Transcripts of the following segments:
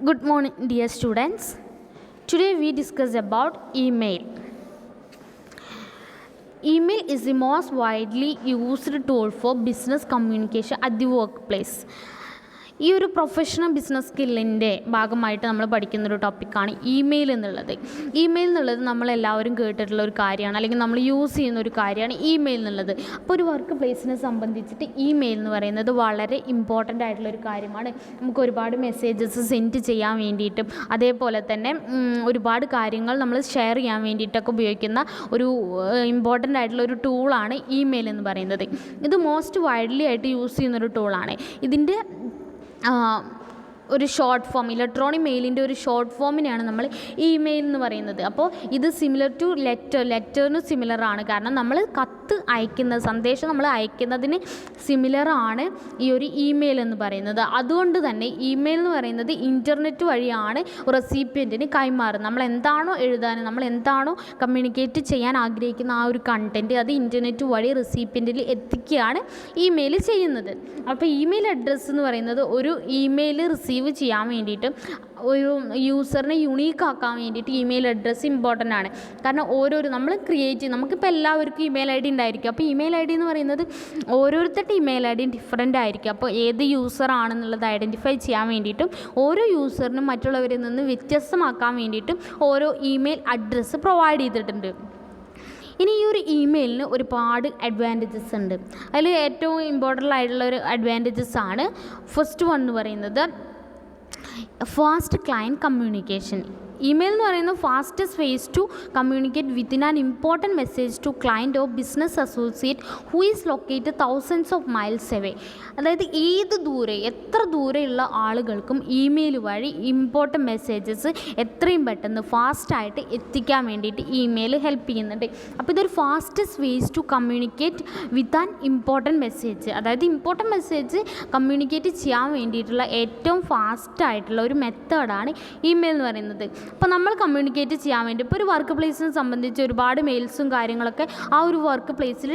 Good morning, dear students. Today we discuss about email. Email is the most widely used tool for business communication at the workplace. ഈ ഒരു professional business സ്കില്ലിൻ്റെ ഭാഗമായിട്ട് നമ്മൾ പഠിക്കുന്നൊരു ടോപ്പിക്കാണ് email എന്നുള്ളത്. Email എന്നുള്ളത് നമ്മളെല്ലാവരും കേട്ടിട്ടുള്ള ഒരു കാര്യമാണ്, അല്ലെങ്കിൽ നമ്മൾ യൂസ് ചെയ്യുന്ന ഒരു കാര്യമാണ് ഇമെയിൽ എന്നുള്ളത്. അപ്പോൾ ഒരു വർക്ക് പ്ലേസിനെ സംബന്ധിച്ചിട്ട് ഇമെയിൽ എന്ന് പറയുന്നത് വളരെ ഇമ്പോർട്ടൻ്റ് ആയിട്ടുള്ളൊരു കാര്യമാണ്. നമുക്ക് ഒരുപാട് മെസ്സേജസ് സെൻഡ് ചെയ്യാൻ വേണ്ടിയിട്ടും അതേപോലെ തന്നെ ഒരുപാട് കാര്യങ്ങൾ നമ്മൾ ഷെയർ ചെയ്യാൻ വേണ്ടിയിട്ടൊക്കെ ഉപയോഗിക്കുന്ന ഒരു ഇമ്പോർട്ടൻ്റ് ആയിട്ടുള്ള ഒരു ടൂളാണ് ഇമെയിൽ എന്ന് പറയുന്നത്. ഇത് മോസ്റ്റ് വൈഡ്ലി ആയിട്ട് യൂസ് ചെയ്യുന്നൊരു ടൂളാണ്. ഇതിൻ്റെ ഒരു ഷോർട്ട് ഫോം, ഇലക്ട്രോണിക് മെയിലിൻ്റെ ഒരു ഷോർട്ട് ഫോമിനെയാണ് നമ്മൾ ഇമെയിൽ എന്ന് പറയുന്നത്. അപ്പോൾ ഇത് സിമിലർ ടു ലെറ്ററിന് സിമിലറാണ്. കാരണം നമ്മൾ കത്ത് അയക്കുന്ന സന്ദേശം നമ്മൾ അയക്കുന്നതിന് സിമിലറാണ് ഈ ഒരു ഇമെയിൽ എന്ന് പറയുന്നത്. അതുകൊണ്ട് തന്നെ ഇമെയിൽ എന്ന് പറയുന്നത് ഇൻ്റർനെറ്റ് വഴിയാണ് റെസിപ്പിയൻറ്റിന് കൈമാറുന്നത്. നമ്മൾ എന്താണോ എഴുതാൻ, നമ്മൾ എന്താണോ കമ്മ്യൂണിക്കേറ്റ് ചെയ്യാൻ ആഗ്രഹിക്കുന്ന ആ ഒരു കണ്ടൻറ്റ് അത് ഇൻ്റർനെറ്റ് വഴി റെസിപ്പിയൻറ്റിൽ എത്തിക്കുകയാണ് ഇമെയിൽ ചെയ്യുന്നത്. അപ്പോൾ ഇമെയിൽ അഡ്രസ്സ് എന്ന് പറയുന്നത് ഒരു ഇമെയിൽ റിസീവ് ചെയ്യാൻ വേണ്ടിയിട്ട്, ഒരു യൂസറിനെ യുണീക്ക് ആക്കാൻ വേണ്ടിയിട്ട് ഇമെയിൽ അഡ്രസ്സ് ഇമ്പോർട്ടൻ്റ് ആണ്. കാരണം നമ്മൾ ക്രിയേറ്റ് ചെയ്യും, നമുക്കിപ്പോൾ എല്ലാവർക്കും ഇമെയിൽ ഐ ഡി ഉണ്ടായിരിക്കും. അപ്പോൾ ഇമെയിൽ ഐ ഡി എന്ന് പറയുന്നത് ഓരോരുത്തരുടെ ഇമെയിൽ ഐ ഡിയും ഡിഫറൻ്റ് ആയിരിക്കും. അപ്പോൾ ഏത് യൂസറാണെന്നുള്ളത് ഐഡൻറ്റിഫൈ ചെയ്യാൻ വേണ്ടിയിട്ടും ഓരോ യൂസറിനും മറ്റുള്ളവരിൽ നിന്ന് വ്യത്യസ്തമാക്കാൻ വേണ്ടിയിട്ടും ഓരോ ഇമെയിൽ അഡ്രസ്സ് പ്രൊവൈഡ് ചെയ്തിട്ടുണ്ട്. ഇനി ഈ ഒരു ഇമെയിലിന് ഒരുപാട് അഡ്വാൻറ്റേജസ് ഉണ്ട്. അതിൽ ഏറ്റവും ഇമ്പോർട്ടൻ്റ് ആയിട്ടുള്ള ഒരു അഡ്വാൻറ്റേജസ് ആണ് ഫസ്റ്റ് വൺ എന്ന് പറയുന്നത് ഫാസ്റ്റ് ക്ലയൻറ്റ് കമ്മ്യൂണിക്കേഷൻ. ഇമെയിൽ എന്ന് പറയുന്നത് fastest ways to communicate within an important message to client of business associate who is located thousands of miles away. അതായത് എത്ര ദൂരെയുള്ള ആളുകൾക്കും ഇമെയിൽ വഴി ഇമ്പോർട്ടൻറ്റ് മെസ്സേജസ് എത്രയും പെട്ടെന്ന് ഫാസ്റ്റായിട്ട് എത്തിക്കാൻ വേണ്ടിയിട്ട് ഇമെയിൽ ഹെൽപ്പ് ചെയ്യുന്നുണ്ട്. അപ്പോൾ ഇതൊരു fastest ways to communicate with an important message, അതായത് ഇമ്പോർട്ടൻറ്റ് മെസ്സേജ് കമ്മ്യൂണിക്കേറ്റ് ചെയ്യാൻ വേണ്ടിയിട്ടുള്ള ഏറ്റവും ഫാസ്റ്റായിട്ടുള്ള ഒരു മെത്തേഡാണ് ഇമെയിൽ എന്ന് പറയുന്നത്. അപ്പോൾ നമ്മൾ കമ്മ്യൂണിക്കേറ്റ് ചെയ്യാൻ വേണ്ടി ഇപ്പോൾ ഒരു വർക്ക് പ്ലേസിനെ സംബന്ധിച്ച് ഒരുപാട് മെയിൽസും കാര്യങ്ങളൊക്കെ ആ ഒരു വർക്ക് പ്ലേസിൽ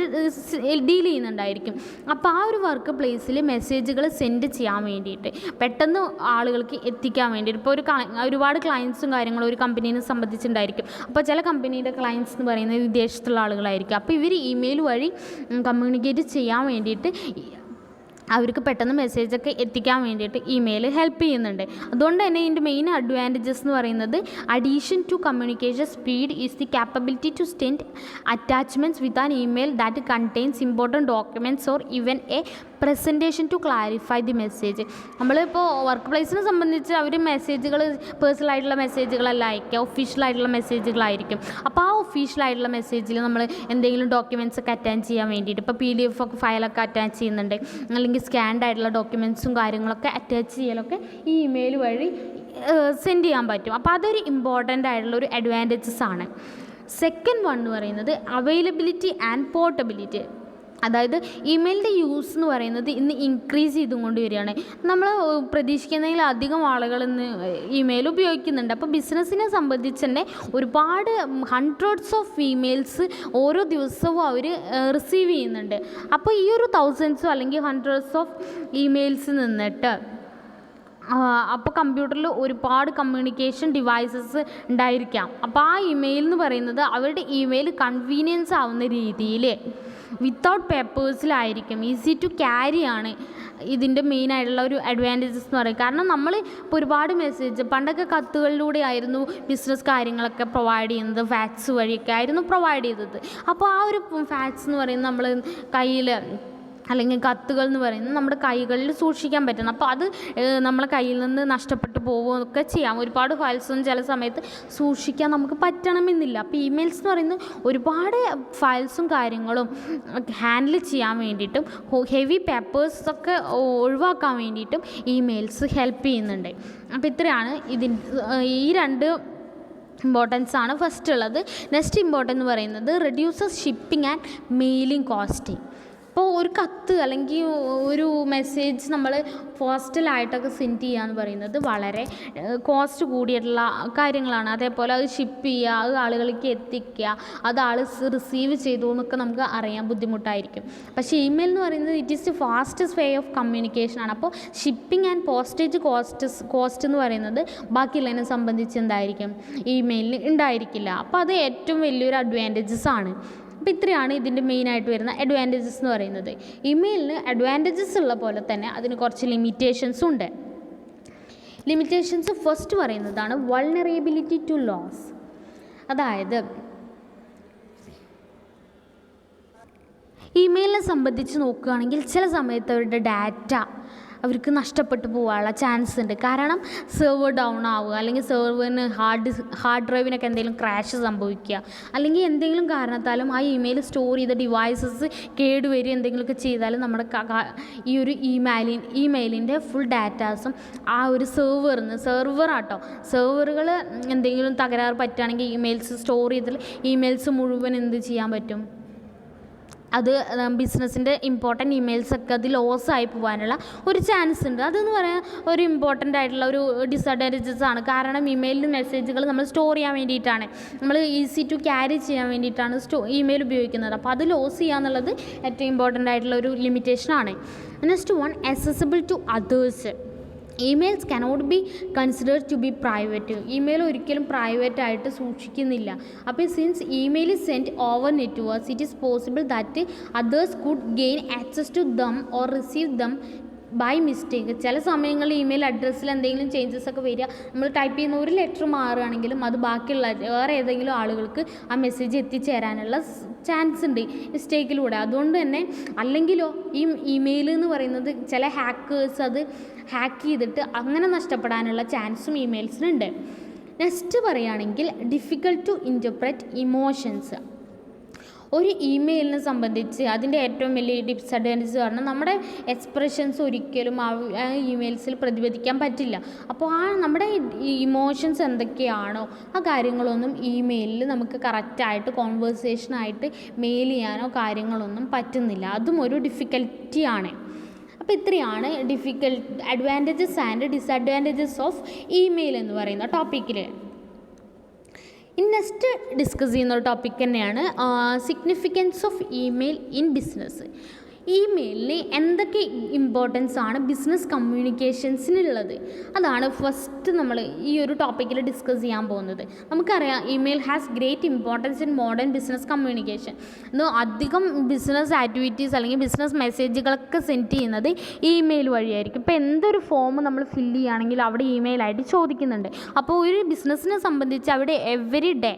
ഡീൽ ചെയ്യുന്നുണ്ടായിരിക്കും. അപ്പോൾ ആ ഒരു വർക്ക് പ്ലേസിൽ മെസ്സേജുകൾ സെൻഡ് ചെയ്യാൻ വേണ്ടിയിട്ട് പെട്ടെന്ന് ആളുകൾക്ക് എത്തിക്കാൻ വേണ്ടിയിട്ട്, ഇപ്പോൾ ഒരുപാട് ക്ലയൻസും കാര്യങ്ങളും ഒരു കമ്പനീനെ സംബന്ധിച്ചുണ്ടായിരിക്കും. അപ്പോൾ ചില കമ്പനീൻ്റെ ക്ലയൻസ് എന്ന് പറയുന്നത് വിദേശത്തുള്ള ആളുകളായിരിക്കും. അപ്പോൾ ഇവർ ഇമെയിൽ വഴി കമ്മ്യൂണിക്കേറ്റ് ചെയ്യാൻ വേണ്ടിയിട്ട് അവർക്ക് പെട്ടെന്ന് മെസ്സേജൊക്കെ എത്തിക്കാൻ വേണ്ടിയിട്ട് ഇമെയിൽ ഹെൽപ്പ് ചെയ്യുന്നുണ്ട്. അതുകൊണ്ട് തന്നെ ഇതിൻ്റെ മെയിൻ അഡ്വാൻറ്റേജസ് എന്ന് പറയുന്നത് addition to communication speed is the capability to send attachments with an email that contains important documents or even a presentation to clarify the message. നമ്മളിപ്പോൾ വർക്ക് പ്ലേസിനെ സംബന്ധിച്ച് അവർ മെസ്സേജുകൾ പേഴ്സണലായിട്ടുള്ള മെസ്സേജുകളല്ല അയക്കുക, ഒഫീഷ്യലായിട്ടുള്ള മെസ്സേജുകളായിരിക്കും. അപ്പോൾ ആ ഒഫീഷ്യലായിട്ടുള്ള മെസ്സേജിൽ നമ്മൾ എന്തെങ്കിലും ഡോക്യുമെൻറ്റ്സ് ഒക്കെ അറ്റാച്ച് ചെയ്യാൻ വേണ്ടിയിട്ട്, ഇപ്പോൾ PDF ഒക്കെ ഫയലൊക്കെ അറ്റാച്ച് ചെയ്യുന്നുണ്ട്, അല്ലെങ്കിൽ സ്കാൻഡ് ആയിട്ടുള്ള ഡോക്യുമെൻറ്റ്സും കാര്യങ്ങളൊക്കെ അറ്റാച്ച് ചെയ്യലൊക്കെ ഈ ഇമെയിൽ വഴി സെൻഡ് ചെയ്യാൻ പറ്റും. അപ്പോൾ അതൊരു ഇമ്പോർട്ടൻ്റ് ആയിട്ടുള്ള ഒരു അഡ്വാൻറ്റേജസ് ആണ്. സെക്കൻഡ് വൺ എന്ന് പറയുന്നത് അവൈലബിലിറ്റി ആൻഡ് പോർട്ടബിലിറ്റി. അതായത് ഇമെയിലിൻ്റെ യൂസ് എന്ന് പറയുന്നത് ഇന്ന് ഇൻക്രീസ് ചെയ്തുകൊണ്ട് വരികയാണ്. നമ്മൾ പ്രതീക്ഷിക്കുന്നതിൽ അധികം ആളുകൾ ഇന്ന് ഇമെയിൽ ഉപയോഗിക്കുന്നുണ്ട്. അപ്പോൾ ബിസിനസ്സിനെ സംബന്ധിച്ച് തന്നെ ഒരുപാട് ഹൺഡ്രഡ്സ് ഓഫ് ഇമെയിൽസ് ഓരോ ദിവസവും അവർ റിസീവ് ചെയ്യുന്നുണ്ട്. അപ്പോൾ ഈ ഒരു തൗസൻഡ്സോ അല്ലെങ്കിൽ ഹൺഡ്രഡ്സ് ഓഫ് ഇമെയിൽസ് നിന്നിട്ട് അപ്പോൾ കമ്പ്യൂട്ടറിൽ ഒരുപാട് കമ്മ്യൂണിക്കേഷൻ ഡിവൈസസ് ഉണ്ടായിരിക്കാം. അപ്പോൾ ആ ഇമെയിൽ എന്ന് പറയുന്നത് അവരുടെ ഇമെയിൽ കൺവീനിയൻസ് ആവുന്ന രീതിയിൽ വിത്തൗട്ട് പേപ്പേഴ്സിലായിരിക്കും, ഈസി ടു ക്യാരി ആണ് ഇതിൻ്റെ മെയിനായിട്ടുള്ള ഒരു അഡ്വാൻറ്റേജസ് എന്ന് പറയും. കാരണം നമ്മൾ ഇപ്പോൾ ഒരുപാട് മെസ്സേജ് പണ്ടൊക്കെ കത്തുകളിലൂടെ ആയിരുന്നു ബിസിനസ് കാര്യങ്ങളൊക്കെ പ്രൊവൈഡ് ചെയ്യുന്നത്, ഫാക്സ് വഴിയൊക്കെ ആയിരുന്നു പ്രൊവൈഡ് ചെയ്തത്. അപ്പോൾ ആ ഒരു ഫാക്സ് എന്ന് പറയുന്നത് നമ്മൾ കയ്യിൽ, അല്ലെങ്കിൽ കത്തുകൾ എന്ന് പറയുന്നത് നമ്മുടെ കൈകളിൽ സൂക്ഷിക്കാൻ പറ്റണം. അപ്പോൾ അത് നമ്മളെ കയ്യിൽ നിന്ന് നഷ്ടപ്പെട്ടു പോവുകയൊക്കെ ചെയ്യാം. ഒരുപാട് ഫയൽസൊന്നും ചില സമയത്ത് സൂക്ഷിക്കാൻ നമുക്ക് പറ്റണമെന്നില്ല. അപ്പോൾ ഇമെയിൽസ് എന്ന് പറയുന്നത് ഒരുപാട് ഫയൽസും കാര്യങ്ങളും ഹാൻഡിൽ ചെയ്യാൻ വേണ്ടിയിട്ടും ഹെവി പേപ്പേഴ്സൊക്കെ ഒഴിവാക്കാൻ വേണ്ടിയിട്ടും ഇമെയിൽസ് ഹെൽപ്പ് ചെയ്യുന്നുണ്ട്. അപ്പോൾ ഇത്രയാണ് ഈ രണ്ട് ഇമ്പോർട്ടൻസ് ആണ് ഫസ്റ്റ് ഉള്ളത്. നെക്സ്റ്റ് ഇമ്പോർട്ടൻ്റ് എന്ന് പറയുന്നത് reduces shipping and mailing costing. അപ്പോൾ ഒരു കത്ത് അല്ലെങ്കിൽ ഒരു മെസ്സേജ് നമ്മൾ പോസ്റ്റലായിട്ടൊക്കെ സെൻഡ് ചെയ്യുക എന്ന് പറയുന്നത് വളരെ കോസ്റ്റ് കൂടിയിട്ടുള്ള കാര്യങ്ങളാണ്. അതേപോലെ അത് ഷിപ്പ് ചെയ്യുക, അത് ആളുകളിലേക്ക് എത്തിക്കുക, അത് ആൾ റിസീവ് ചെയ്തു എന്നൊക്കെ നമുക്ക് അറിയാൻ ബുദ്ധിമുട്ടായിരിക്കും. പക്ഷേ ഇമെയിൽ എന്ന് പറയുന്നത് it is the fastest way of കമ്മ്യൂണിക്കേഷനാണ്. അപ്പോൾ ഷിപ്പിംഗ് ആൻഡ് പോസ്റ്റേജ് കോസ്റ്റ് എന്ന് പറയുന്നത് ബാക്കിയുള്ളതിനെ സംബന്ധിച്ച് എന്തായിരിക്കും, ഇമെയിലിന് ഉണ്ടായിരിക്കില്ല. അപ്പോൾ അത് ഏറ്റവും വലിയൊരു അഡ്വാൻറ്റേജസ് ആണ്. അപ്പോൾ ഇത്രയാണ് ഇതിൻ്റെ മെയിനായിട്ട് വരുന്ന അഡ്വാൻറ്റേജസ് എന്ന് പറയുന്നത്. ഇമെയിലിന് അഡ്വാൻറ്റേജസ് ഉള്ള പോലെ തന്നെ അതിന് കുറച്ച് ലിമിറ്റേഷൻസും ഉണ്ട്. ലിമിറ്റേഷൻസ് ഫസ്റ്റ് പറയുന്നതാണ് വൾനറബിലിറ്റി ടു ലോസ്. അതായത് ഇമെയിലിനെ സംബന്ധിച്ച് നോക്കുകയാണെങ്കിൽ ചില സമയത്ത് അവരുടെ ഡാറ്റ അവർക്ക് നഷ്ടപ്പെട്ടു പോകാനുള്ള ചാൻസ് ഉണ്ട്. കാരണം സെർവർ ഡൗൺ ആവുക, അല്ലെങ്കിൽ സെർവറിന് ഹാർഡ് ഡ്രൈവിനൊക്കെ എന്തെങ്കിലും ക്രാഷ് സംഭവിക്കുക, അല്ലെങ്കിൽ എന്തെങ്കിലും കാരണത്താലും ആ ഇമെയിൽ സ്റ്റോർ ചെയ്ത ഡിവൈസസ് കേടുവരിക എന്തെങ്കിലുമൊക്കെ ചെയ്താലും നമ്മുടെ ഈ ഒരു ഇമെയിലിൻ്റെ ഫുൾ ഡാറ്റാസും ആ ഒരു സെർവറാട്ടോ സെർവറുകൾ എന്തെങ്കിലും തകരാറ് പറ്റുകയാണെങ്കിൽ ഇമെയിൽസ് സ്റ്റോർ ചെയ്തിൽ ഇമെയിൽസ് മുഴുവൻ എന്ത് ചെയ്യാൻ പറ്റും, അത് ബിസിനസ്സിൻ്റെ ഇമ്പോർട്ടൻറ്റ് ഇമെയിൽസൊക്കെ അത് ലോസ് ആയി പോകാനുള്ള ഒരു ചാൻസ് ഉണ്ട്. അതെന്ന് പറയാൻ ഒരു ഇമ്പോർട്ടൻ്റ് ആയിട്ടുള്ള ഒരു ഡിസഡ്വാൻറ്റേജസ് ആണ്. കാരണം ഇമെയിലിൽ മെസ്സേജുകൾ നമ്മൾ സ്റ്റോർ ചെയ്യാൻ വേണ്ടിയിട്ടാണ്, നമ്മൾ ഈസി ടു ക്യാരി ചെയ്യാൻ വേണ്ടിയിട്ടാണ് ഇമെയിൽ ഉപയോഗിക്കുന്നത്. അപ്പോൾ അത് ലോസ് ചെയ്യുക എന്നുള്ളത് ഏറ്റവും ഇമ്പോർട്ടൻ്റ് ആയിട്ടുള്ള ഒരു ലിമിറ്റേഷനാണ്. Next one, accessible to others. Emails cannot be considered to be private. Email ഒരിക്കലും പ്രൈവറ്റ് ആയിട്ട് സൂക്ഷിക്കുന്നില്ല. അപ്പോൾ since email is sent over networks it is possible that others could gain access to them or receive them by mistake. ചില സമയങ്ങളിൽ email അഡ്രസ്സിൽ എന്തെങ്കിലും changes ഒക്കെ വരിക, നമ്മൾ ടൈപ്പ് ചെയ്യുന്ന ഒരു ലെറ്റർ മാറുകയാണെങ്കിലും അത് ബാക്കിയുള്ള വേറെ ഏതെങ്കിലും ആളുകൾക്ക് ആ മെസ്സേജ് എത്തിച്ചേരാനുള്ള ചാൻസ് ഉണ്ട് മിസ്റ്റേക്കിലൂടെ. അതുകൊണ്ട് തന്നെ അല്ലെങ്കിലോ ഈ ഇമെയിൽ എന്ന് പറയുന്നത് ചില ഹാക്കേഴ്സ് അത് ഹാക്ക് ചെയ്തിട്ട് അങ്ങനെ നഷ്ടപ്പെടാനുള്ള ചാൻസും ഇമെയിൽസിനുണ്ട്. നെക്സ്റ്റ് പറയുകയാണെങ്കിൽ ഡിഫിക്കൽട്ട് ടു ഇൻ്റർപ്രറ്റ് ഇമോഷൻസ്. ഒരു ഇമെയിലിനെ സംബന്ധിച്ച് അതിൻ്റെ ഏറ്റവും വലിയ ഡിസഡ്വാൻറ്റേജ് പറഞ്ഞാൽ നമ്മുടെ എക്സ്പ്രഷൻസ് ഒരിക്കലും ആ ഇമെയിൽസിൽ പ്രതിപാദിക്കാൻ പറ്റില്ല. അപ്പോൾ ആ നമ്മുടെ ഇമോഷൻസ് എന്തൊക്കെയാണോ ആ കാര്യങ്ങളൊന്നും ഇമെയിലിൽ നമുക്ക് കറക്റ്റായിട്ട് കോൺവേഴ്സേഷനായിട്ട് മെയിൽ ചെയ്യാനോ കാര്യങ്ങളൊന്നും പറ്റുന്നില്ല. അതും ഒരു ഡിഫിക്കൽറ്റിയാണ്. അപ്പോൾ ഇത്രയാണ് advantages and disadvantages of email എന്ന് പറയുന്ന ടോപ്പിക്കിൽ. നെക്സ്റ്റ് ഡിസ്കസ് ചെയ്യുന്ന ഒരു ടോപ്പിക് തന്നെയാണ് significance of email in business. ഇമെയിലിന് എന്തൊക്കെ ഇമ്പോർട്ടൻസ് ആണ് ബിസിനസ് കമ്മ്യൂണിക്കേഷൻസിനുള്ളത്, അതാണ് ഫസ്റ്റ് നമ്മൾ ഈ ഒരു ടോപ്പിക്കിൽ ഡിസ്കസ് ചെയ്യാൻ പോകുന്നത്. നമുക്കറിയാം email has great importance in modern business communication. അധികം ബിസിനസ് ആക്ടിവിറ്റീസ് അല്ലെങ്കിൽ ബിസിനസ് മെസ്സേജുകളൊക്കെ സെൻഡ് ചെയ്യുന്നത് ഇമെയിൽ വഴിയായിരിക്കും. ഇപ്പോൾ എന്തൊരു ഫോം നമ്മൾ ഫില്ല് ചെയ്യുകയാണെങ്കിൽ അവിടെ ഇമെയിലായിട്ട് ചോദിക്കുന്നുണ്ട്. അപ്പോൾ ഒരു ബിസിനസ്സിനെ സംബന്ധിച്ച് അവിടെ every day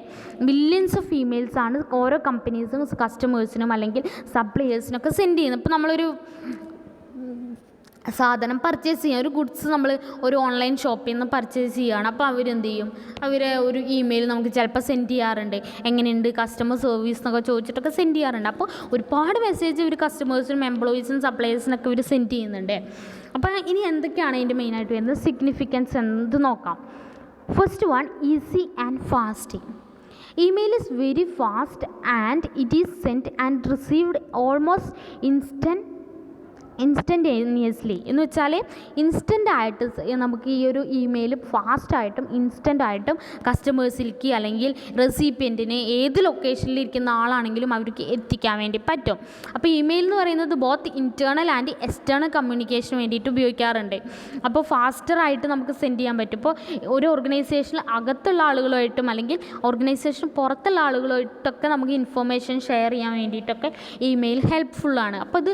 millions of emails ആണ് ഓരോ കമ്പനീസും കസ്റ്റമേഴ്സിനും അല്ലെങ്കിൽ സപ്ലയേഴ്സിനൊക്കെ സെൻഡ് ചെയ്യുന്നത്. ഇപ്പോൾ നമ്മളൊരു സാധനം പർച്ചേസ് ചെയ്യാം, ഒരു ഗുഡ്സ് നമ്മൾ ഒരു ഓൺലൈൻ ഷോപ്പിൽ നിന്ന് പർച്ചേസ് ചെയ്യുകയാണ്. അപ്പോൾ അവരെന്ത് ചെയ്യും, അവർ ഒരു ഇമെയിൽ നമുക്ക് ചിലപ്പോൾ സെൻഡ് ചെയ്യാറുണ്ട്, എങ്ങനെയുണ്ട് കസ്റ്റമർ സർവീസ് എന്നൊക്കെ ചോദിച്ചിട്ടൊക്കെ സെൻഡ് ചെയ്യാറുണ്ട്. അപ്പോൾ ഒരുപാട് മെസ്സേജ് ഇവർ കസ്റ്റമേഴ്സിനും എംപ്ലോയീസിനും സപ്ലയേഴ്സിനൊക്കെ ഇവർ സെൻഡ് ചെയ്യുന്നുണ്ട്. അപ്പോൾ ഇനി എന്തൊക്കെയാണ് അതിൻ്റെ മെയിനായിട്ട് വരുന്നത് സിഗ്നിഫിക്കൻസ് എന്ത് നോക്കാം. First one, easy and fast. Email is very fast and it is sent and received almost instantaneously എന്ന് വെച്ചാൽ ഇൻസ്റ്റൻ്റായിട്ട് നമുക്ക് ഈ ഒരു ഇമെയിൽ ഫാസ്റ്റായിട്ടും ഇൻസ്റ്റൻ്റായിട്ടും കസ്റ്റമേഴ്സിലേക്ക് അല്ലെങ്കിൽ റെസിപ്പിയൻറ്റിന് ഏത് ലൊക്കേഷനിലിരിക്കുന്ന ആളാണെങ്കിലും അവർക്ക് എത്തിക്കാൻ വേണ്ടി പറ്റും. അപ്പോൾ ഇമെയിൽ എന്ന് പറയുന്നത് ബോത്ത് ഇൻറ്റേർണൽ ആൻഡ് എക്സ്റ്റേണൽ കമ്മ്യൂണിക്കേഷന് വേണ്ടിയിട്ട് ഉപയോഗിക്കാറുണ്ട്. അപ്പോൾ ഫാസ്റ്ററായിട്ട് നമുക്ക് സെൻഡ് ചെയ്യാൻ പറ്റും. ഇപ്പോൾ ഒരു ഓർഗനൈസേഷനിൽ അകത്തുള്ള ആളുകളുമായിട്ടും അല്ലെങ്കിൽ ഓർഗനൈസേഷൻ പുറത്തുള്ള ആളുകളുമായിട്ടൊക്കെ നമുക്ക് ഇൻഫർമേഷൻ ഷെയർ ചെയ്യാൻ വേണ്ടിയിട്ടൊക്കെ ഇമെയിൽ ഹെൽപ്ഫുള്ളാണ്. അപ്പോൾ അത്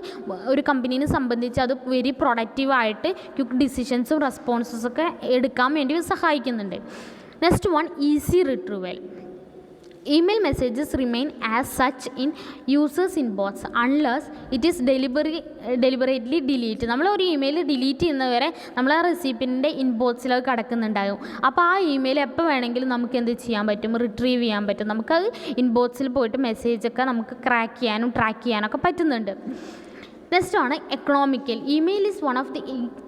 ഒരു കമ്പനീനെ സംബന്ധിച്ച് അത് വെരി പ്രൊഡക്റ്റീവായിട്ട് ക്വിക്ക് ഡിസിഷൻസും റെസ്പോൺസസൊക്കെ എടുക്കാൻ വേണ്ടി സഹായിക്കുന്നുണ്ട്. Next one, easy retrieval. Email messages remain as such in users inbox unless it is deliberately delete. നമ്മൾ ഒരു ഇമെയിൽ ഡിലീറ്റ് ചെയ്യുന്നവരെ നമ്മൾ ആ റെസിപ്പിൻ്റെ ഇൻബോക്സിലത് കിടക്കുന്നുണ്ടാകും. അപ്പോൾ ആ ഇമെയിൽ എപ്പോൾ വേണമെങ്കിലും നമുക്ക് എന്ത് ചെയ്യാൻ പറ്റും, റിട്രീവ് ചെയ്യാൻ പറ്റും. നമുക്കത് ഇൻബോക്സിൽ പോയിട്ട് മെസ്സേജൊക്കെ നമുക്ക് ക്രാക്ക് ചെയ്യാനും ട്രാക്ക് ചെയ്യാനൊക്കെ പറ്റുന്നുണ്ട്. നെക്സ്റ്റ് ആണ് economical. Email is one of the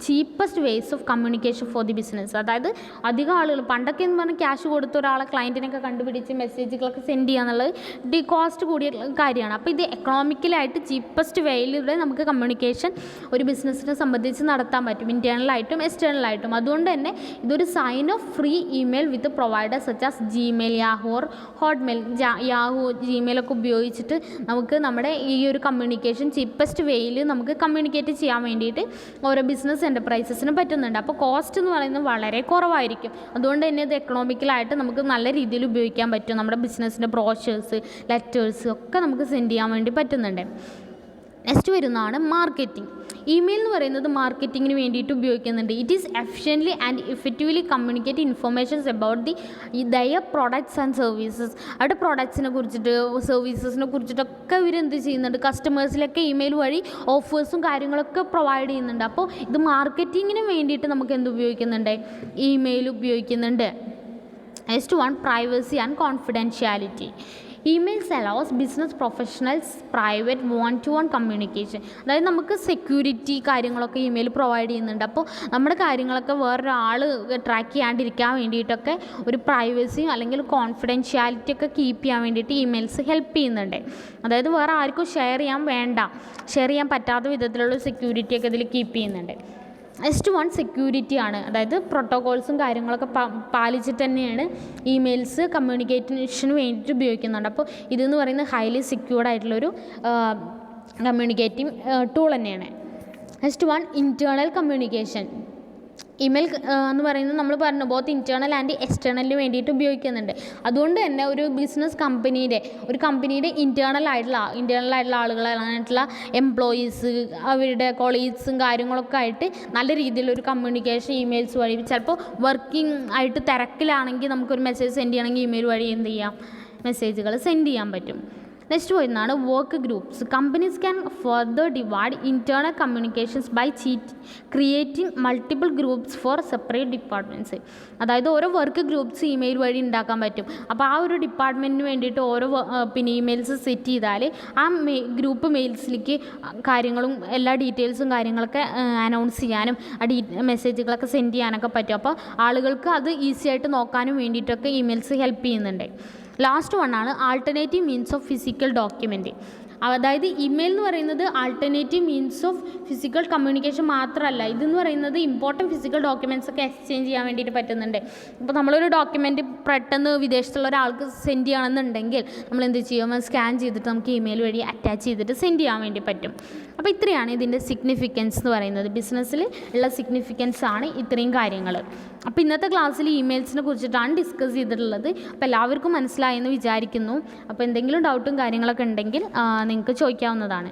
cheapest ways of communication for the business. അതായത് അധികം ആളുകൾ പണ്ടൊക്കെ എന്ന് പറഞ്ഞാൽ ക്യാഷ് കൊടുത്ത ഒരാളെ ക്ലയൻറ്റിനൊക്കെ കണ്ടുപിടിച്ച് മെസ്സേജുകളൊക്കെ സെൻഡ് ചെയ്യുക എന്നുള്ളത് കോസ്റ്റ് കൂടിയ കാര്യമാണ്. അപ്പോൾ ഇത് എക്കണോമിക്കലായിട്ട് ചീപ്പസ്റ്റ് വേയിലൂടെ നമുക്ക് കമ്മ്യൂണിക്കേഷൻ ഒരു ബിസിനസ്സിനെ സംബന്ധിച്ച് നടത്താൻ പറ്റും, ഇൻറ്റേർണലായിട്ടും എക്സ്റ്റേണലായിട്ടും. അതുകൊണ്ട് തന്നെ ഇതൊരു sign of free email with provider such as Gmail, Yahoo or Hotmail. Yahoo, ജിമെയിലൊക്കെ ഉപയോഗിച്ചിട്ട് നമുക്ക് നമ്മുടെ ഈ ഒരു കമ്മ്യൂണിക്കേഷൻ ചീപ്പസ്റ്റ് വേയിൽ നമുക്ക് കമ്മ്യൂണിക്കേറ്റ് ചെയ്യാൻ വേണ്ടിയിട്ട് ഓരോ ബിസിനസ് എൻ്റർപ്രൈസസിന് പറ്റുന്നുണ്ട്. അപ്പോൾ കോസ്റ്റ് എന്ന് പറയുന്നത് വളരെ കുറവായിരിക്കും. അതുകൊണ്ട് തന്നെ ഇത് എക്കണോമിക്കലായിട്ട് നമുക്ക് നല്ല രീതിയിൽ ഉപയോഗിക്കാൻ പറ്റും. നമ്മുടെ ബിസിനസ്സിൻ്റെ ബ്രോഷേഴ്സ്, ലെറ്റേഴ്സ് ഒക്കെ നമുക്ക് സെൻഡ് ചെയ്യാൻ വേണ്ടി പറ്റുന്നുണ്ട്. നെക്സ്റ്റ് വരുന്നതാണ് മാർക്കറ്റിംഗ്. ഇമെയിൽ എന്ന് പറയുന്നത് മാർക്കറ്റിങ്ങിന് വേണ്ടിയിട്ട് ഉപയോഗിക്കുന്നുണ്ട്. It is efficiently and effectively communicate informations about there products and services. അവരുടെ പ്രൊഡക്ട്സിനെ കുറിച്ചിട്ട്, സർവീസസിനെ കുറിച്ചിട്ടൊക്കെ ഇവർ എന്ത് ചെയ്യുന്നുണ്ട്, കസ്റ്റമേഴ്സിലൊക്കെ ഇമെയിൽ വഴി ഓഫേഴ്സും കാര്യങ്ങളൊക്കെ പ്രൊവൈഡ് ചെയ്യുന്നുണ്ട്. അപ്പോൾ ഇത് മാർക്കറ്റിങ്ങിന് വേണ്ടിയിട്ട് നമുക്ക് എന്ത് ഉപയോഗിക്കുന്നുണ്ട്, ഇമെയിൽ ഉപയോഗിക്കുന്നുണ്ട്. Next one, privacy and confidentiality. Emails allows business professionals private one two one communication. അതായത് നമുക്ക് സെക്യൂരിറ്റി കാര്യങ്ങളൊക്കെ ഇമെയിൽ പ്രൊവൈഡ് ചെയ്യുന്നുണ്ട്. അപ്പോൾ നമ്മുടെ കാര്യങ്ങളൊക്കെ വേറൊരാൾ ട്രാക്ക് ചെയ്യാണ്ടിരിക്കാൻ വേണ്ടിയിട്ടൊക്കെ ഒരു പ്രൈവസിയും അല്ലെങ്കിൽ കോൺഫിഡൻഷ്യാലിറ്റി ഒക്കെ കീപ്പ് ചെയ്യാൻ വേണ്ടിയിട്ട് ഇമെയിൽസ് ഹെൽപ്പ് ചെയ്യുന്നുണ്ട്. അതായത് വേറെ ആർക്കും ഷെയർ ചെയ്യാൻ പറ്റാത്ത വിധത്തിലുള്ള സെക്യൂരിറ്റി ഒക്കെ ഇതിൽ കീപ്പ് ചെയ്യുന്നുണ്ട്. നെക്സ്റ്റ് വൺ, സെക്യൂരിറ്റി ആണ്. അതായത് പ്രോട്ടോകോൾസും കാര്യങ്ങളൊക്കെ പാലിച്ചിട്ട് തന്നെയാണ് ഇമെയിൽസ് കമ്മ്യൂണിക്കേഷന് വേണ്ടിയിട്ട് ഉപയോഗിക്കുന്നുണ്ട്. അപ്പോൾ ഇതെന്ന് പറയുന്നത് ഹൈലി സെക്യൂർഡ് ആയിട്ടുള്ളൊരു കമ്മ്യൂണിക്കേറ്റിംഗ് ടൂൾ തന്നെയാണ്. Next one, internal communication. Email എന്ന് പറയുന്നത് നമ്മൾ പറഞ്ഞു ബോത്ത് ഇൻറ്റേർണൽ ആൻഡ് എക്സ്റ്റേണലിന് വേണ്ടിയിട്ട് ഉപയോഗിക്കുന്നുണ്ട്. അതുകൊണ്ട് തന്നെ ഒരു ബിസിനസ് കമ്പനിയുടെ ഇൻറ്റേർണൽ ആയിട്ടുള്ള ആളുകളായിട്ടുള്ള എംപ്ലോയീസ്, അവരുടെ കൊളീഗ്സും കാര്യങ്ങളൊക്കെ ആയിട്ട് നല്ല രീതിയിലൊരു കമ്മ്യൂണിക്കേഷൻ ഇമെയിൽസ് വഴി, ചിലപ്പോൾ വർക്കിംഗ് ആയിട്ട് തിരക്കിലാണെങ്കിൽ നമുക്കൊരു മെസ്സേജ് സെൻഡ് ചെയ്യണമെങ്കിൽ ഇമെയിൽ വഴി എന്ത് ചെയ്യാം, മെസ്സേജുകൾ സെൻഡ് ചെയ്യാൻ പറ്റും. നെക്സ്റ്റ് വരുന്നതാണ് work groups. Companies can further divide internal communications by creating multiple groups for separate departments. അതായത് ഓരോ വർക്ക് ഗ്രൂപ്പ്സ് ഇമെയിൽ വഴി ഉണ്ടാക്കാൻ പറ്റും. അപ്പോൾ ആ ഒരു ഡിപ്പാർട്ട്മെൻറ്റിന് വേണ്ടിയിട്ട് ഓരോ ഇമെയിൽസ് സെറ്റ് ചെയ്താൽ ആ ഗ്രൂപ്പ് മെയിൽസിലേക്ക് കാര്യങ്ങളും എല്ലാ ഡീറ്റെയിൽസും കാര്യങ്ങളൊക്കെ അനൗൺസ് ചെയ്യാനും മെസ്സേജുകളൊക്കെ സെൻഡ് ചെയ്യാനൊക്കെ പറ്റും. അപ്പോൾ ആളുകൾക്ക് അത് ഈസി ആയിട്ട് നോക്കാനും വേണ്ടിയിട്ടൊക്കെ ഇമെയിൽസ് ഹെൽപ്പ് ചെയ്യുന്നുണ്ട്. ലാസ്റ്റ് വൺ ആണ് alternative means of physical document. അതായത് ഇമെയിൽ എന്ന് പറയുന്നത് alternative means of physical communication മാത്രമല്ല, ഇതെന്ന് പറയുന്നത് ഇമ്പോർട്ടൻറ്റ് ഫിസിക്കൽ ഡോക്യുമെൻറ്റ്സ് ഒക്കെ എക്സ്ചേഞ്ച് ചെയ്യാൻ വേണ്ടിയിട്ട് പറ്റുന്നുണ്ട്. ഇപ്പോൾ നമ്മളൊരു ഡോക്യുമെൻറ്റ് പെട്ടെന്ന് വിദേശത്തുള്ള ഒരാൾക്ക് സെൻഡ് ചെയ്യണമെന്നുണ്ടെങ്കിൽ നമ്മൾ എന്ത് ചെയ്യും, സ്കാൻ ചെയ്തിട്ട് നമുക്ക് ഇമെയിൽ വഴി അറ്റാച്ച് ചെയ്തിട്ട് സെൻഡ് ചെയ്യാൻ വേണ്ടി പറ്റും. അപ്പോൾ ഇത്രയാണ് ഇതിൻ്റെ സിഗ്നിഫിക്കൻസ് എന്ന് പറയുന്നത്. ബിസിനസ്സിൽ ഉള്ള സിഗ്നിഫിക്കൻസ് ആണ് ഇത്രയും കാര്യങ്ങൾ. അപ്പോൾ ഇന്നത്തെ ക്ലാസ്സിൽ ഇമെയിൽസിനെ കുറിച്ചിട്ടാണ് ഡിസ്കസ് ചെയ്തിട്ടുള്ളത്. അപ്പോൾ എല്ലാവർക്കും മനസ്സിലായെന്ന് വിചാരിക്കുന്നു. അപ്പോൾ എന്തെങ്കിലും ഡൗട്ടും കാര്യങ്ങളൊക്കെ ഉണ്ടെങ്കിൽ നിങ്ങൾക്ക് ചോദിക്കാവുന്നതാണ്.